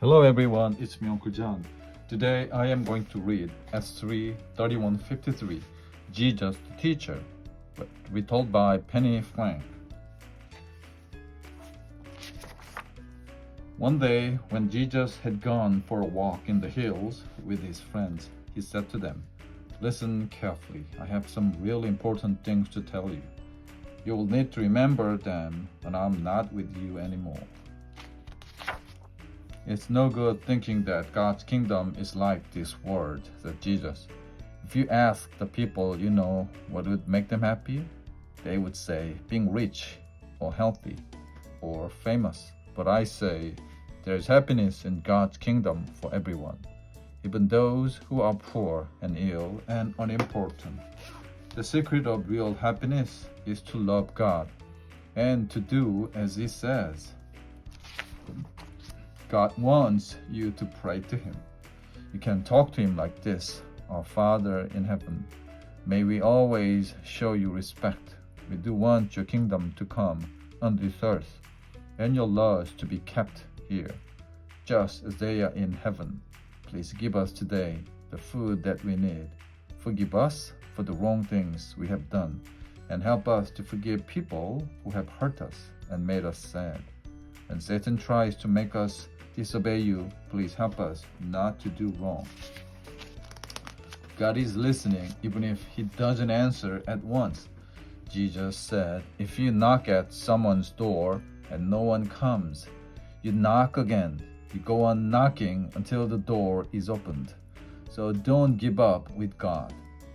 Hello everyone, it's me Uncle John. Today I am going to read S3 3153, Jesus the Teacher, retold by Penny Frank. One day, when Jesus had gone for a walk in the hills with his friends, he said to them, "Listen carefully, I have some really important things to tell you. You will need to remember them when I'm not with you anymore. It's no good thinking that God's kingdom is like this world," said Jesus. "If you ask the people you know what would make them happy, they would say being rich or healthy or famous. But I say there's happiness in God's kingdom for everyone, even those who are poor and ill and unimportant. The secret of real happiness is to love God and to do as He says. God wants you to pray to Him. You can talk to Him like this: Our Father in heaven, may we always show you respect. We do want your kingdom to come on this earth, and your laws to be kept here, just as they are in heaven. Please give us today the food that we need. Forgive us for the wrong things we have done, and help us to forgive people who have hurt us and made us sad. When Satan tries to make us disobey you, please help us not to do wrong." God is listening even if He doesn't answer at once. Jesus said, "If you knock at someone's door and no one comes, you knock again. You go on knocking until the door is opened. So don't give up with God.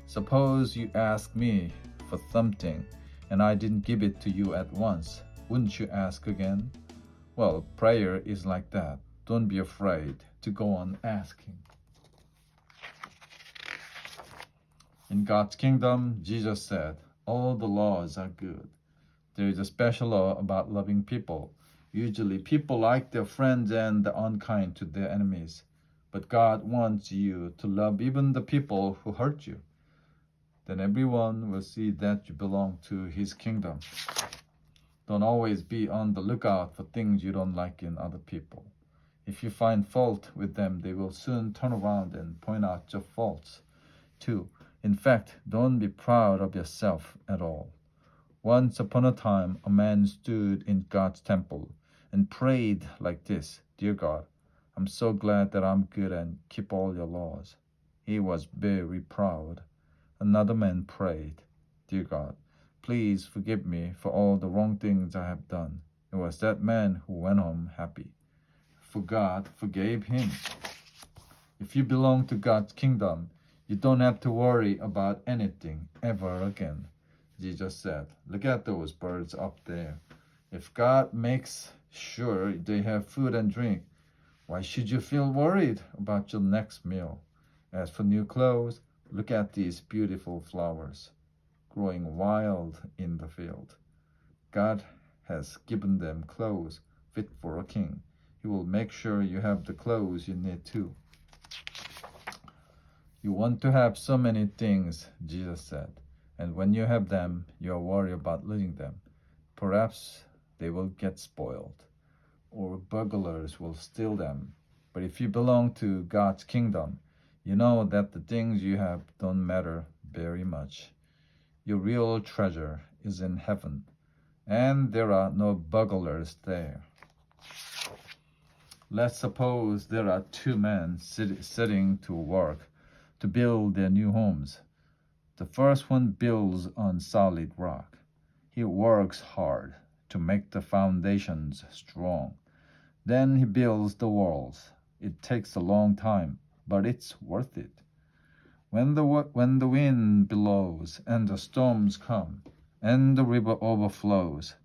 Suppose you ask me for something and I didn't give it to you at once. Wouldn't you ask again?" Well, prayer is like that. Don't be afraid to go on asking. In God's kingdom, Jesus said, all the laws are good. There is a special law about loving people. Usually, people like their friends and are unkind to their enemies. But God wants you to love even the people who hurt you. Then everyone will see that you belong to His kingdom. Don't always be on the lookout for things you don't like in other people. If you find fault with them, they will soon turn around and point out your faults too. In fact, don't be proud of yourself at all. Once upon a time, a man stood in God's temple and prayed like this: "Dear God, I'm so glad that I'm good and keep all your laws." He was very proud. Another man prayed, "Dear God, please forgive me for all the wrong things I have done." It was that man who went home happy, for God forgave him. If you belong to God's kingdom, you don't have to worry about anything ever again. Jesus said, "Look at those birds up there. If God makes sure they have food and drink, why should you feel worried about your next meal? As for new clothes, look at these beautiful flowers growing wild in the field. God has given them clothes fit for a king. He will make sure you have the clothes you need too." You want to have so many things, Jesus said, and when you have them, you are worried about losing them. Perhaps they will get spoiled, or burglars will steal them. But if you belong to God's kingdom, you know that the things you have don't matter very much. Your real treasure is in heaven, and there are no burglars there. Let's suppose there are two men sitting to work to build their new homes. The first one builds on solid rock. He works hard to make the foundations strong. Then he builds the walls. It takes a long time, but it's worth it. When the wind blows and the storms come and the river overflows,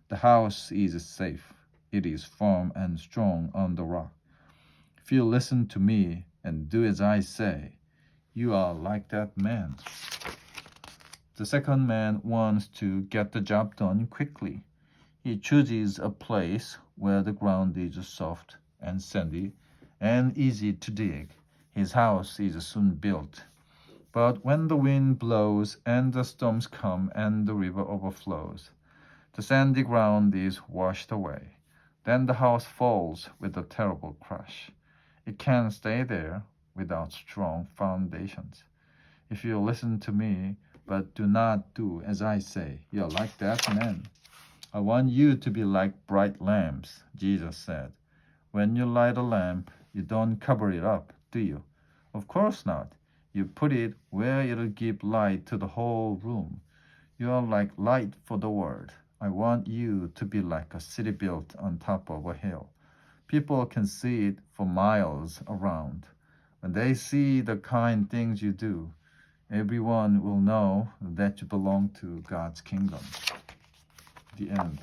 the house is safe. It is firm and strong on the rock. If you listen to me and do as I say, you are like that man. The second man wants to get the job done quickly. He chooses a place where the ground is soft and sandy and easy to dig. His house is soon built. But when the wind blows and the storms come and the river overflows, the sandy ground is washed away. Then the house falls with a terrible crash. It can't stay there without strong foundations. If you listen to me, but do not do as I say, you're like that man. I want you to be like bright lamps, Jesus said. When you light a lamp, you don't cover it up, do you? Of course not. You put it where it'll give light to the whole room. You are like light for the world. I want you to be like a city built on top of a hill. People can see it for miles around. When they see the kind things you do, everyone will know that you belong to God's kingdom. The end.